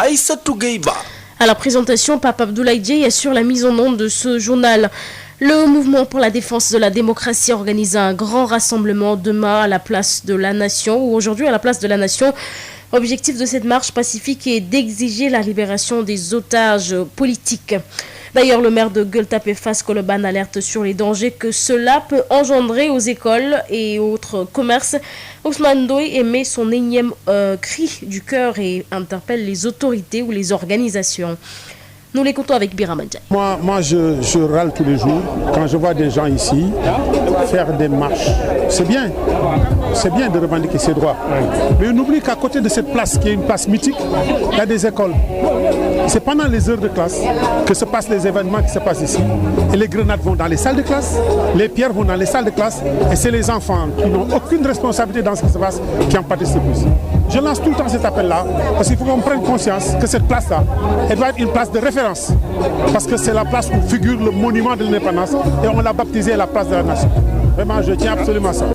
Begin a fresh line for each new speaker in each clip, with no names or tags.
Aïssatou Gueye-Ba.
À la présentation, Pape Abdoulaye Dieye assure la mise en onde de ce journal. Le mouvement pour la défense de la démocratie organise un grand rassemblement demain à la place de la Nation, ou aujourd'hui à la place de la Nation. Objectif de cette marche pacifique est d'exiger la libération des otages politiques. D'ailleurs, le maire de Gueule-Tapée Fass Colobane alerte sur les dangers que cela peut engendrer aux écoles et autres commerces. Ousmane Ndoye émet son énième cri du cœur et interpelle les autorités ou les organisations. Nous l'écoutons avec Biram Ndiaye.
Moi je râle tous les jours quand je vois des gens ici faire des marches. C'est bien de revendiquer ses droits. Mais on oublie qu'à côté de cette place, qui est une place mythique, il y a des écoles. C'est pendant les heures de classe que se passent les événements qui se passent ici. Et les grenades vont dans les salles de classe, les pierres vont dans les salles de classe, et c'est les enfants qui n'ont aucune responsabilité dans ce qui se passe qui en pâtissent le plus. Je lance tout le temps cet appel-là, parce qu'il faut qu'on prenne conscience que cette place-là, elle doit être une place de référence. Parce que c'est la place où figure le monument de l'indépendance, et on l'a baptisé la place de la Nation. Vraiment, je tiens absolument à ça.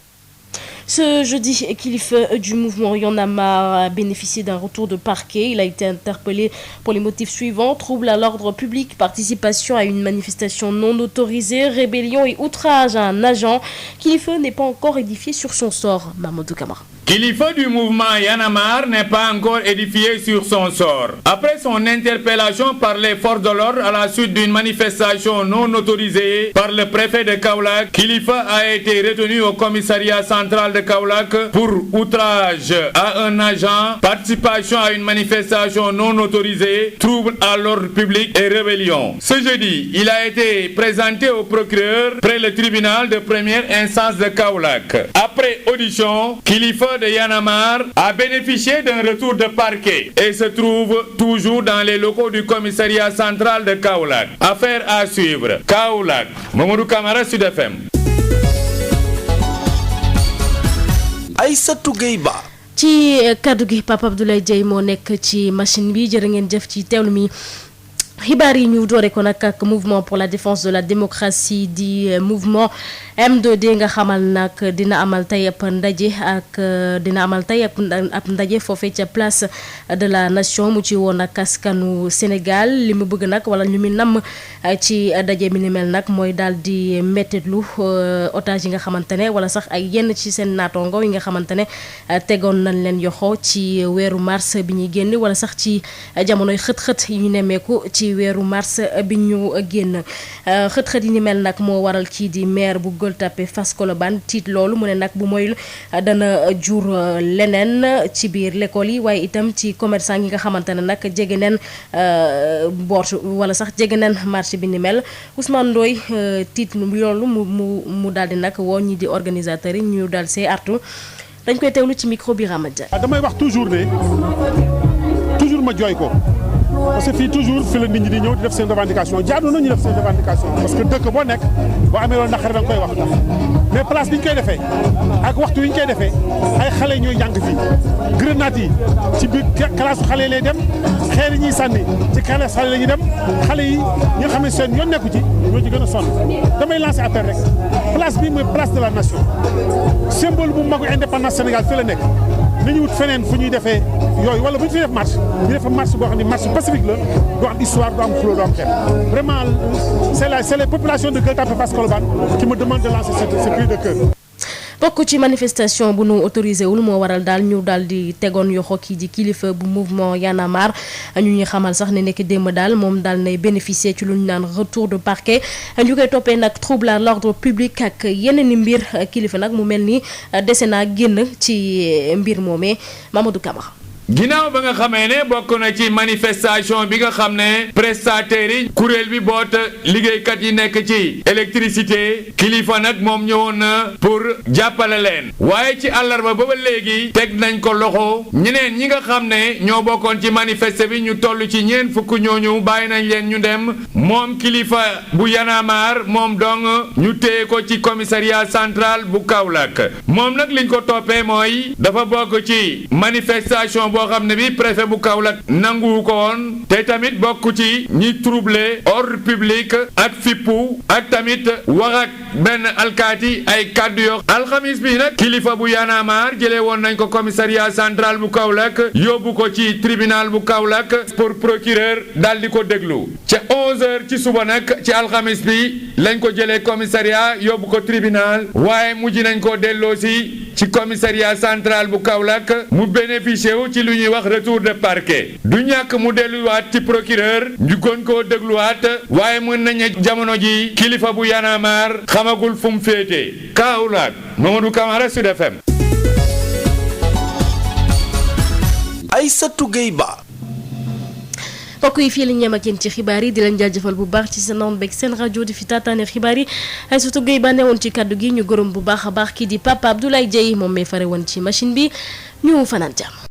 Ce jeudi, Kilifeu du mouvement Y'en a marre a bénéficié d'un retour de parquet. Il a été interpellé pour les motifs suivants: trouble à l'ordre public, participation à une manifestation non autorisée, rébellion et outrage à un agent. Kilifeu n'est pas encore édifié sur son sort. Mamadou Kamara.
Kilifeu du mouvement Y'en a marre n'est pas encore édifié sur son sort. Après son interpellation par les forces de l'ordre à la suite d'une manifestation non autorisée par le préfet de Kaolack, Kilifeu a été retenu au commissariat central de Kaolack pour outrage à un agent, participation à une manifestation non autorisée, trouble à l'ordre public et rébellion. Ce jeudi, il a été présenté au procureur près le tribunal de première instance de Kaolack. Après audition, Kilifeu de Y'en a marre a bénéficié d'un retour de parquet et se trouve toujours dans les locaux du commissariat central de Kaolack. Affaire à suivre. Kaolack, Mamadou Kamara, Sud FM.
Aïssatou Gueye-Ba.
ci kaddu gi Pape Abdoulaye Dieye moo nekk ci machine bi jërë ngeen jëf ci teewlu mi. xibaar yi ñu doore ko nag ak mouvement pour la défense de la démocratie di mouvement M2D nga xamal nag dina amal tey ab ndaje ab ndaje foofee ca place de la nation mu ci woon ak askanu Sénégal li mu bëgg nag wala ñu mi namm ci ndaje mi ni mel nag mooy daal di mettitlu otage yi nga xamante ne wala sax ay yenn ci seen naatongo yi nga xamante ne tegoon nañ leen yoxo ci weeru mars bi ñuy génn wala sax ci jamonoy xët-xët yi ñu nemmeeku ci weeru mars bi ñu génn. Xët-xët yi ni mel nag moo waral kii di maire bu Gueule-Tapée Fass Colobane tiit loolu mu ne nag bu moyul dana jur leneen ci biir l'école yi waaye itam ci commerçant yi nga xamante ne nag jege neen boort wala sax jege neen marché bi ni mel. Ousmane Ndoye tiit loolu mu daal di nag woo ñi di organisateurs yi ñu daal see artu dañ koy teewlu ci micro bi Ramadia.
damay wax toujours ma jooy ko. parce que fii toujours fi la nit ñi di ñëw di def seen revendication jaadu na ñu def seen revendication parce que dëkk boo nekk boo amee loolu naqari da nga koy wax mais place bi ñu koy defee ak waxtu yi ñu koy defee ay xale ñooy jàng fii grenade yi ci biir classe xale yi lay dem xeer yi ñuy sànni ci classe xale la ñuy dem xale yi ñi nga xam ne seen yoon nekku ci ñoo ci gën a sonn damay lancer appel rek place bi mooy place de la nation symbole bu magu indépendance Sénégal fi la nekk nañu wut feneen fu ñuy defee yooyu wala bu ñu fi def marche ñu def marche boo xam ne marche pacifique la du am histoire du am flot du am xeet vraiment c'est les populations de Gueule-Tapée Fass Colobane qui me demandent de lancer ce cri de cœur.
bokk ci manifestation bu nu autorisé wul moo waral daal ñu daal di tegoon yoxo kii di kilifa bu mouvement Y'en a marre ñu ñuy xamal sax ne nekk démb daal moom daal nay bénéficier ci lu ñu naan retour de parquet ñu koy toppee nag trouble à l'ordre public ak yeneen i mbir kilifa nag mu mel ni dese naa génn ci mbir moomee Mamadou Kamara.
ginnaaw ba nga xamee ne bokk na ci manifestation bi nga xam ne prestataires yi kuréel bi boot liggéeykat yi nekk ci électricité kilifa nag moom ñëwoon na pour jàppale leen waaye ci àllarba ba léegi teg nañ ko loxo ñeneen ñi nga xam ne ñoo bokkoon ci manifeste bi ñu toll ci ñeent fukk ñooñu bàyyi nañ leen ñu dem moom kilifa bu Y'en a marre moom dong ñu téye ko ci commissariat central bu Kaolack moom nag liñ ko toppee mooy dafa bokk ci manifestation boo xam ne bi préfet bu Kaolack nanguwu ko woon te tamit bokk ci ñi troubler ordre public ak fippu ak tamit wax ak benn alkaati ay kàddu yoo alxamis bi nag kilifa bu Y'en a marre jëlee woon nañ ko commissariat central bu Kaolack yóbbu ko ci tribunal bu Kaolack pour procureur daal di ko déglu ca 11h ci suba nag ci alxamis bi lañ ko jëlee commissariat yóbbu ko tribunal waaye mujj nañ ko delloosi ci commissariat central bu Kaolack mu bénéficié wu ci lu ñuy wax retour de parquet du ñàkk mu delluwaat ci procureur ñu gën koo dégluwaat waaye mën nañu jamono ji kilifa bu Y'en a marre xamagul fu mu féete Kaolack Mamadou Camara Sud FM.
Aïssatou Gueye Ba.
mbokk yi fii la ñu yem ak yéen ci xibaar yi di leen jaajëfal bu baax ci seen noon beeg seen rajo di fi taataane xibaar yi Aïssatou Gueye Ba newoon ci kaddu gi ñu gërëm bu baax a baax kii di Papa Abdoulaye Dieye moom may fare woon ci machine bi ñu fanaan jàmm.